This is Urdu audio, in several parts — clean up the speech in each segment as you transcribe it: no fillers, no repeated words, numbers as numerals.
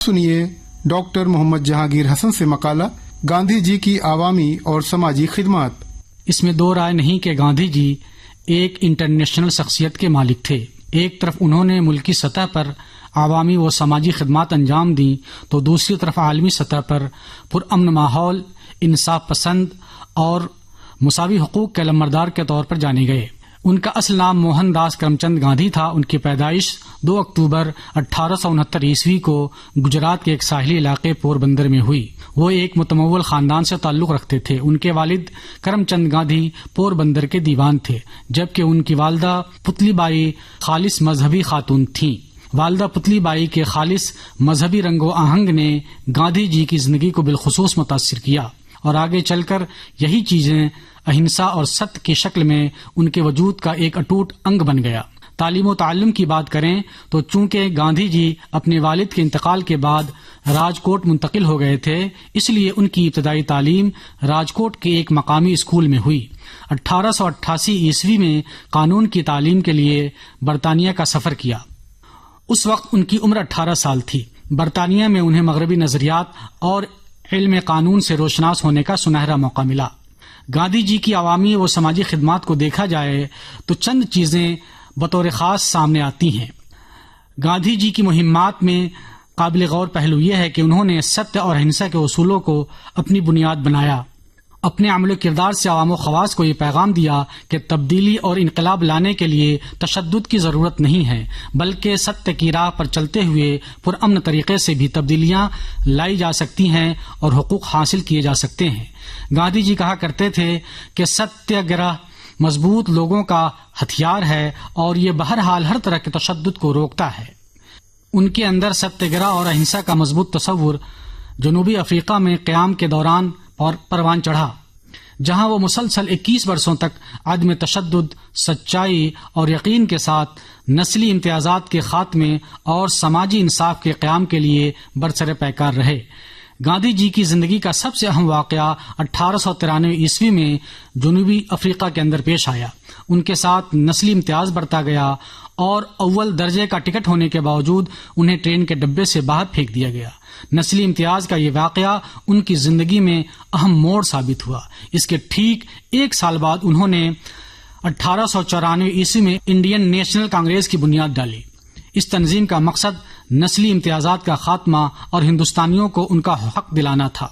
سنیے ڈاکٹر محمد جہانگیر حسن سے مقالہ گاندھی جی کی عوامی اور سماجی خدمات۔ اس میں دو رائے نہیں کہ گاندھی جی ایک انٹرنیشنل شخصیت کے مالک تھے۔ ایک طرف انہوں نے ملکی سطح پر عوامی و سماجی خدمات انجام دیں تو دوسری طرف عالمی سطح پر پرامن ماحول، انصاف پسند اور مساوی حقوق کے علمبردار کے طور پر جانے گئے۔ ان کا اصل نام موہن داس کرم چند گاندھی تھا۔ ان کی پیدائش 2 اکتوبر 1869 عیسوی کو گجرات کے ایک ساحلی علاقے پور بندر میں ہوئی۔ وہ ایک متمول خاندان سے تعلق رکھتے تھے۔ ان کے والد کرم چند گاندھی پور بندر کے دیوان تھے، جبکہ ان کی والدہ پتلی بائی خالص مذہبی خاتون تھیں۔ والدہ پتلی بائی کے خالص مذہبی رنگ و آہنگ نے گاندھی جی کی زندگی کو بالخصوص متاثر کیا اور آگے چل کر یہی چیزیں اہنسا اور ستیہ کی شکل میں ان کے وجود کا ایک اٹوٹ انگ بن گیا۔ تعلیم و تعلم کی بات کریں تو چونکہ گاندھی جی اپنے والد کے انتقال کے بعد راجکوٹ منتقل ہو گئے تھے، اس لیے ان کی ابتدائی تعلیم راجکوٹ کے ایک مقامی اسکول میں ہوئی۔ 1888 عیسوی میں قانون کی تعلیم کے لیے برطانیہ کا سفر کیا۔ اس وقت ان کی عمر 18 سال تھی۔ برطانیہ میں انہیں مغربی نظریات اور علم قانون سے روشناس ہونے کا سنہرا موقع ملا۔ گاندھی جی کی عوامی و سماجی خدمات کو دیکھا جائے تو چند چیزیں بطور خاص سامنے آتی ہیں۔ گاندھی جی کی مہمات میں قابل غور پہلو یہ ہے کہ انہوں نے ستیہ اور اہنسا کے اصولوں کو اپنی بنیاد بنایا۔ اپنے عمل و کردار سے عوام و خواص کو یہ پیغام دیا کہ تبدیلی اور انقلاب لانے کے لیے تشدد کی ضرورت نہیں ہے، بلکہ ستیہ کی راہ پر چلتے ہوئے پرامن طریقے سے بھی تبدیلیاں لائی جا سکتی ہیں اور حقوق حاصل کیے جا سکتے ہیں۔ گاندھی جی کہا کرتے تھے کہ ستیہ گرہ مضبوط لوگوں کا ہتھیار ہے اور یہ بہرحال ہر طرح کے تشدد کو روکتا ہے۔ ان کے اندر ستیہ گرہ اور اہنسا کا مضبوط تصور جنوبی افریقہ میں قیام کے دوران پروان چڑھا، جہاں وہ مسلسل 21 برسوں تک عدم تشدد، سچائی اور یقین کے ساتھ نسلی امتیازات کے خاتمے اور سماجی انصاف کے قیام کے لیے برسر پیکار رہے۔ گاندھی جی کی زندگی کا سب سے اہم واقعہ 1893 عیسوی میں جنوبی افریقہ کے اندر پیش آیا۔ ان کے ساتھ نسلی امتیاز بڑھتا گیا اور اول درجے کا ٹکٹ ہونے کے باوجود انہیں ٹرین کے ڈبے سے باہر پھینک دیا گیا۔ نسلی امتیاز کا یہ واقعہ ان کی زندگی میں اہم موڑ ثابت ہوا۔ اس کے ٹھیک 1 سال بعد انہوں نے 1894 عیسوی میں انڈین نیشنل کانگریس کی بنیاد ڈالی۔ اس تنظیم کا مقصد نسلی امتیازات کا خاتمہ اور ہندوستانیوں کو ان کا حق دلانا تھا۔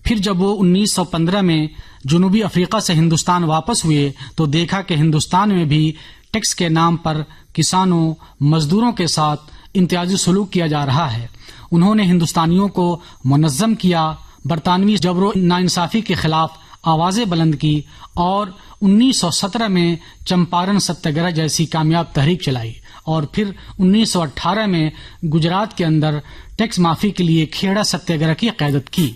پھر جب وہ 1915 میں جنوبی افریقہ سے ہندوستان واپس ہوئے تو دیکھا کہ ہندوستان میں بھی ٹیکس کے نام پر کسانوں، مزدوروں کے ساتھ امتیازی سلوک کیا جا رہا ہے۔ انہوں نے ہندوستانیوں کو منظم کیا، برطانوی جبر و ناانصافی کے خلاف آوازیں بلند کی اور 1917 میں چمپارن ستیہ گرہ جیسی کامیاب تحریک چلائی اور پھر 1918 میں گجرات کے اندر ٹیکس معافی کے لیے کھیڑا ستیہ گرہ کی قیادت کی۔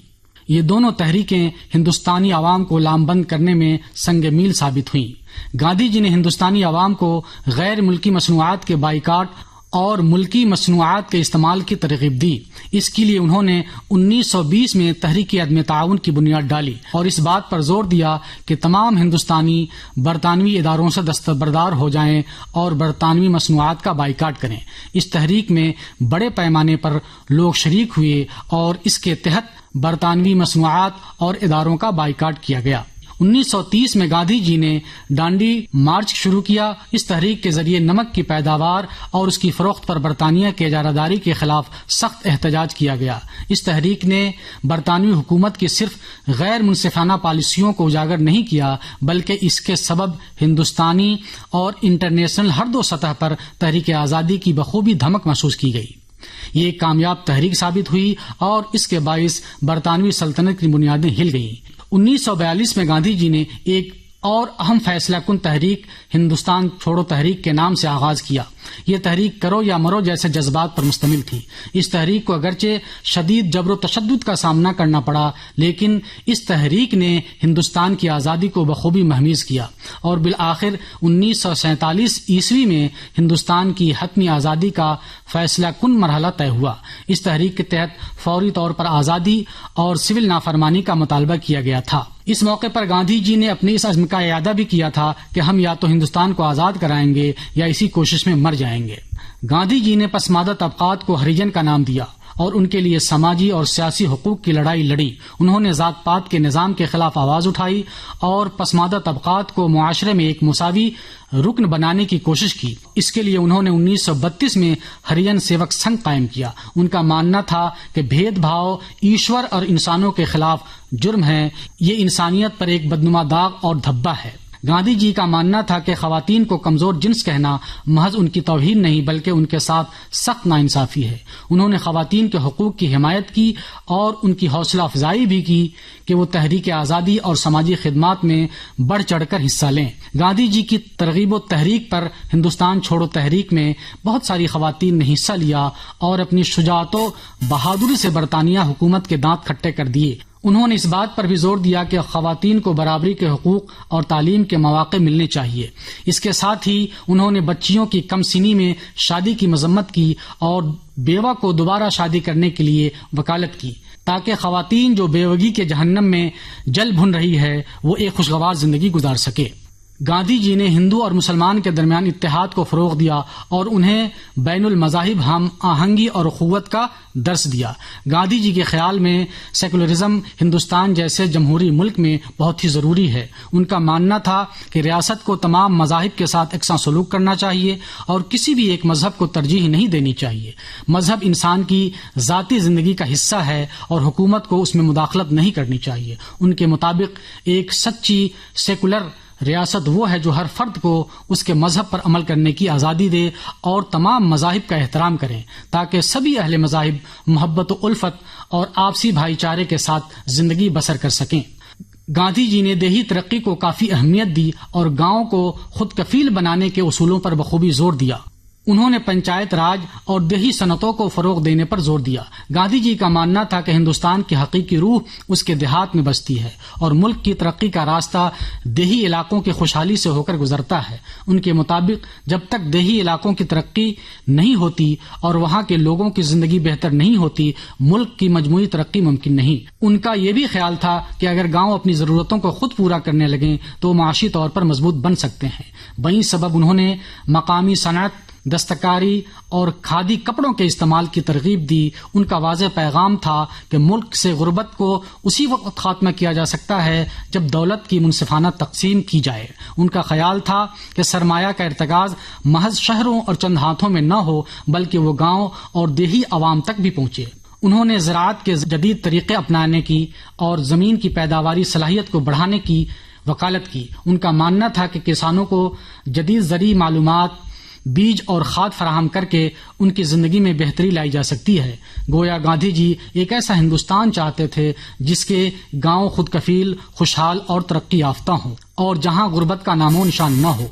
یہ دونوں تحریکیں ہندوستانی عوام کو لامبند کرنے میں سنگ میل ثابت ہوئیں۔ گاندھی جی نے ہندوستانی عوام کو غیر ملکی مصنوعات کے بائیکاٹ اور ملکی مصنوعات کے استعمال کی ترغیب دی۔ اس کے لیے انہوں نے 1920 میں تحریک عدم تعاون کی بنیاد ڈالی اور اس بات پر زور دیا کہ تمام ہندوستانی برطانوی اداروں سے دستبردار ہو جائیں اور برطانوی مصنوعات کا بائیکاٹ کریں۔ اس تحریک میں بڑے پیمانے پر لوگ شریک ہوئے اور اس کے تحت برطانوی مصنوعات اور اداروں کا بائیکاٹ کیا گیا۔ 1930 میں گاندھی جی نے ڈانڈی مارچ شروع کیا۔ اس تحریک کے ذریعے نمک کی پیداوار اور اس کی فروخت پر برطانیہ کے اجارہ کے خلاف سخت احتجاج کیا گیا۔ اس تحریک نے برطانوی حکومت کی صرف غیر منصفانہ پالیسیوں کو اجاگر نہیں کیا، بلکہ اس کے سبب ہندوستانی اور انٹرنیشنل ہر دو سطح پر تحریک آزادی کی بخوبی دھمک محسوس کی گئی۔ یہ ایک کامیاب تحریک ثابت ہوئی اور اس کے باعث برطانوی سلطنت کی بنیادیں ہل گئیں۔ 1942 میں گاندھی جی نے ایک اور اہم فیصلہ کن تحریک ہندوستان چھوڑو تحریک کے نام سے آغاز کیا۔ یہ تحریک کرو یا مرو جیسے جذبات پر مشتمل تھی۔ اس تحریک کو اگرچہ شدید جبر و تشدد کا سامنا کرنا پڑا، لیکن اس تحریک نے ہندوستان کی آزادی کو بخوبی مہمیز کیا اور بالآخر 1947 عیسوی میں ہندوستان کی حتمی آزادی کا فیصلہ کن مرحلہ طے ہوا۔ اس تحریک کے تحت فوری طور پر آزادی اور سول نافرمانی کا مطالبہ کیا گیا تھا۔ اس موقع پر گاندھی جی نے اپنے اس عزم کا اعادہ بھی کیا تھا کہ ہم یا تو ہندوستان کو آزاد کرائیں گے یا اسی کوشش میں مر جائیں گے۔ گاندھی جی نے پسماندہ طبقات کو ہریجن کا نام دیا اور ان کے لیے سماجی اور سیاسی حقوق کی لڑائی لڑی. انہوں نے ذات پات کے نظام کے خلاف آواز اٹھائی اور پسماندہ طبقات کو معاشرے میں ایک مساوی رکن بنانے کی کوشش کی. اس کے لیے انہوں نے 1932 میں ہرین سیوک سنگھ قائم کیا. ان کا ماننا تھا کہ بھید بھاؤ ایشور اور انسانوں کے خلاف جرم ہے. یہ انسانیت پر ایک بدنما داغ اور دھبا ہے. گاندھی جی کا ماننا تھا کہ خواتین کو کمزور جنس کہنا محض ان کی توہین نہیں بلکہ ان کے ساتھ سخت ناانصافی ہے. انہوں نے خواتین کے حقوق کی حمایت کی اور ان کی حوصلہ افزائی بھی کی کہ وہ تحریک آزادی اور سماجی خدمات میں بڑھ چڑھ کر حصہ لیں. گاندھی جی کی ترغیب و تحریک پر ہندوستان چھوڑو تحریک میں بہت ساری خواتین نے حصہ لیا اور اپنی شجاعت و بہادری سے برطانیہ حکومت کے دانت کھٹے کر دیے. انہوں نے اس بات پر بھی زور دیا کہ خواتین کو برابری کے حقوق اور تعلیم کے مواقع ملنے چاہیے. اس کے ساتھ ہی انہوں نے بچیوں کی کم سنی میں شادی کی مذمت کی اور بیوہ کو دوبارہ شادی کرنے کے لیے وکالت کی تاکہ خواتین جو بیوگی کے جہنم میں جل بھن رہی ہے وہ ایک خوشگوار زندگی گزار سکے. گاندھی جی نے ہندو اور مسلمان کے درمیان اتحاد کو فروغ دیا اور انہیں بین المذاہب ہم آہنگی اور اخوت کا درس دیا. گاندھی جی کے خیال میں سیکولرزم ہندوستان جیسے جمہوری ملک میں بہت ہی ضروری ہے. ان کا ماننا تھا کہ ریاست کو تمام مذاہب کے ساتھ یکساں سلوک کرنا چاہیے اور کسی بھی ایک مذہب کو ترجیح نہیں دینی چاہیے. مذہب انسان کی ذاتی زندگی کا حصہ ہے اور حکومت کو اس میں مداخلت نہیں کرنی چاہیے. ان کے مطابق ایک سچی سیکولر ریاست وہ ہے جو ہر فرد کو اس کے مذہب پر عمل کرنے کی آزادی دے اور تمام مذاہب کا احترام کریں تاکہ سبھی اہل مذاہب محبت و الفت اور آپسی بھائی چارے کے ساتھ زندگی بسر کر سکیں. گاندھی جی نے دیہی ترقی کو کافی اہمیت دی اور گاؤں کو خود کفیل بنانے کے اصولوں پر بخوبی زور دیا. انہوں نے پنچایت راج اور دیہی صنعتوں کو فروغ دینے پر زور دیا. گاندھی جی کا ماننا تھا کہ ہندوستان کی حقیقی روح اس کے دیہات میں بستی ہے اور ملک کی ترقی کا راستہ دیہی علاقوں کی خوشحالی سے ہو کر گزرتا ہے. ان کے مطابق جب تک دیہی علاقوں کی ترقی نہیں ہوتی اور وہاں کے لوگوں کی زندگی بہتر نہیں ہوتی ملک کی مجموعی ترقی ممکن نہیں. ان کا یہ بھی خیال تھا کہ اگر گاؤں اپنی ضرورتوں کو خود پورا کرنے لگیں تو معاشی طور پر مضبوط بن سکتے ہیں. بہی سبب انہوں نے مقامی صنعت دستکاری اور کھادی کپڑوں کے استعمال کی ترغیب دی. ان کا واضح پیغام تھا کہ ملک سے غربت کو اسی وقت خاتمہ کیا جا سکتا ہے جب دولت کی منصفانہ تقسیم کی جائے. ان کا خیال تھا کہ سرمایہ کا ارتکاز محض شہروں اور چند ہاتھوں میں نہ ہو بلکہ وہ گاؤں اور دیہی عوام تک بھی پہنچے. انہوں نے زراعت کے جدید طریقے اپنانے کی اور زمین کی پیداواری صلاحیت کو بڑھانے کی وکالت کی. ان کا ماننا تھا کہ کسانوں کو جدید زرعی معلومات بیج اور کھاد فراہم کر کے ان کی زندگی میں بہتری لائی جا سکتی ہے. گویا گاندھی جی ایک ایسا ہندوستان چاہتے تھے جس کے گاؤں خود کفیل خوشحال اور ترقی یافتہ ہوں اور جہاں غربت کا نام و نشان نہ ہو.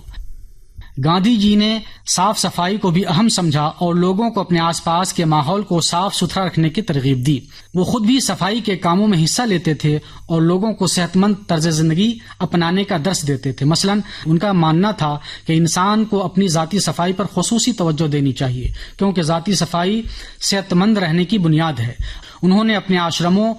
گاندھی جی نے صاف صفائی کو بھی اہم سمجھا اور لوگوں کو اپنے آس پاس کے ماحول کو صاف ستھرا رکھنے کی ترغیب دی. وہ خود بھی صفائی کے کاموں میں حصہ لیتے تھے اور لوگوں کو صحت مند طرز زندگی اپنانے کا درس دیتے تھے. مثلاً ان کا ماننا تھا کہ انسان کو اپنی ذاتی صفائی پر خصوصی توجہ دینی چاہیے کیونکہ ذاتی صفائی صحت مند رہنے کی بنیاد ہے. انہوں نے اپنے آشرموں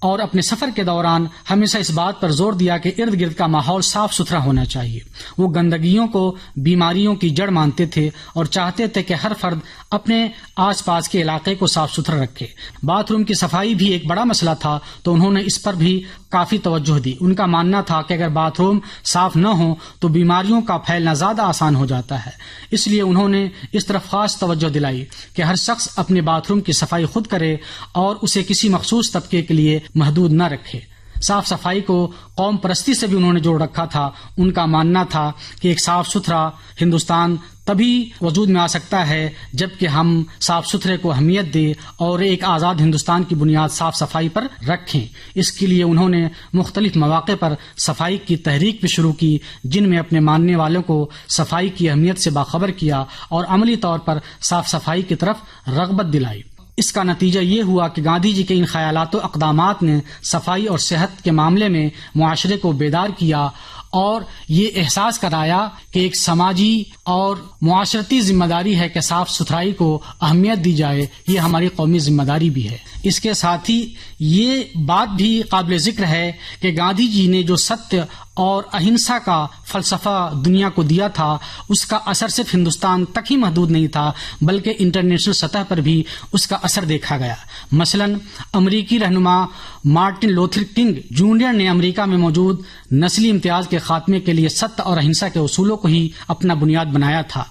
اور اپنے سفر کے دوران ہمیشہ اس بات پر زور دیا کہ ارد گرد کا ماحول صاف ستھرا ہونا چاہیے. وہ گندگیوں کو بیماریوں کی جڑ مانتے تھے اور چاہتے تھے کہ ہر فرد اپنے آس پاس کے علاقے کو صاف ستھرا رکھے. باتھ روم کی صفائی بھی ایک بڑا مسئلہ تھا تو انہوں نے اس پر بھی کافی توجہ دی. ان کا ماننا تھا کہ اگر باتھ روم صاف نہ ہو تو بیماریوں کا پھیلنا زیادہ آسان ہو جاتا ہے. اس لیے انہوں نے اس طرف خاص توجہ دلائی کہ ہر شخص اپنے باتھ روم کی صفائی خود کرے اور اسے کسی مخصوص طبقے کے لیے محدود نہ رکھے. صاف صفائی کو قوم پرستی سے بھی انہوں نے جوڑ رکھا تھا. ان کا ماننا تھا کہ ایک صاف ستھرا ہندوستان تبھی وجود میں آ سکتا ہے جبکہ ہم صاف ستھرے کو اہمیت دیں اور ایک آزاد ہندوستان کی بنیاد صاف صفائی پر رکھیں. اس کے لیے انہوں نے مختلف مواقع پر صفائی کی تحریک بھی شروع کی جن میں اپنے ماننے والوں کو صفائی کی اہمیت سے باخبر کیا اور عملی طور پر صاف صفائی کی طرف رغبت دلائی. اس کا نتیجہ یہ ہوا کہ گاندھی جی کے ان خیالات و اقدامات نے صفائی اور صحت کے معاملے میں معاشرے کو بیدار کیا اور یہ احساس کرایا کہ ایک سماجی اور معاشرتی ذمہ داری ہے کہ صاف ستھرائی کو اہمیت دی جائے، یہ ہماری قومی ذمہ داری بھی ہے۔ اس کے ساتھ ہی یہ بات بھی قابل ذکر ہے کہ گاندھی جی نے جو ستیہ اور اہنسا کا فلسفہ دنیا کو دیا تھا، اس کا اثر صرف ہندوستان تک ہی محدود نہیں تھا بلکہ انٹرنیشنل سطح پر بھی اس کا اثر دیکھا گیا۔ مثلاً امریکی رہنما مارٹن لوتھر کنگ جونیئر نے امریکہ میں موجود نسلی امتیاز کے خاتمے کے لیے ستیہ اور اہنسا کے اصولوں کو ہی اپنا بنیاد بنایا تھا۔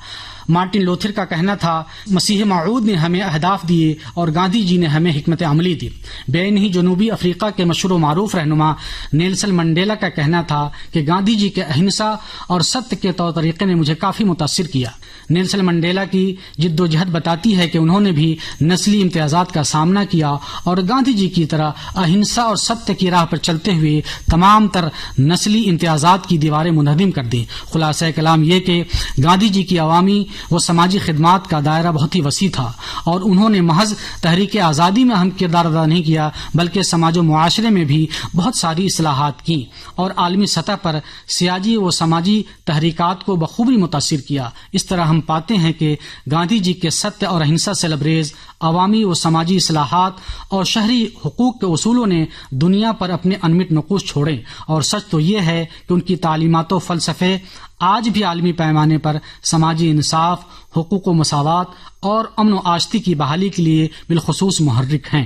مارٹن لوتھر کا کہنا تھا، مسیح موعود نے ہمیں اہداف دیے اور گاندھی جی نے ہمیں حکمت عملی دی۔ بین ہی جنوبی افریقہ کے مشہور و معروف رہنما نیلسن منڈیلا کا کہنا تھا کہ گاندھی جی کے اہنسا اور ستیہ کے طور طریقے نے مجھے کافی متاثر کیا۔ نیلسن منڈیلا کی جد و جہد بتاتی ہے کہ انہوں نے بھی نسلی امتیازات کا سامنا کیا اور گاندھی جی کی طرح اہنسا اور ستیہ کی راہ پر چلتے ہوئے تمام تر نسلی امتیازات کی دیواریں منہدم کر دیں۔ خلاصہ کلام یہ کہ گاندھی جی کی عوامی و سماجی خدمات کا دائرہ بہت ہی وسیع تھا اور انہوں نے محض تحریک آزادی میں اہم کردار ادا نہیں کیا بلکہ سماج و معاشرے میں بھی بہت ساری اصلاحات کی اور عالمی سطح پر سیاسی و سماجی تحریکات کو بخوبی متاثر کیا۔ اس طرح ہم پاتے ہیں کہ گاندھی جی کے ستیہ اور اہنسا سے لبریز عوامی و سماجی اصلاحات اور شہری حقوق کے اصولوں نے دنیا پر اپنے انمٹ نقوش چھوڑے، اور سچ تو یہ ہے کہ ان کی تعلیمات و فلسفے آج بھی عالمی پیمانے پر سماجی انصاف، حقوق و مساوات اور امن و آشتی کی بحالی کے لیے بالخصوص محرک ہیں۔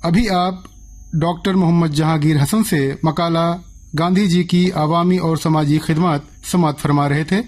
ابھی آپ ڈاکٹر محمد جہانگیر حسن سے مقالہ گاندھی جی کی عوامی اور سماجی خدمات سماعت فرما رہے تھے۔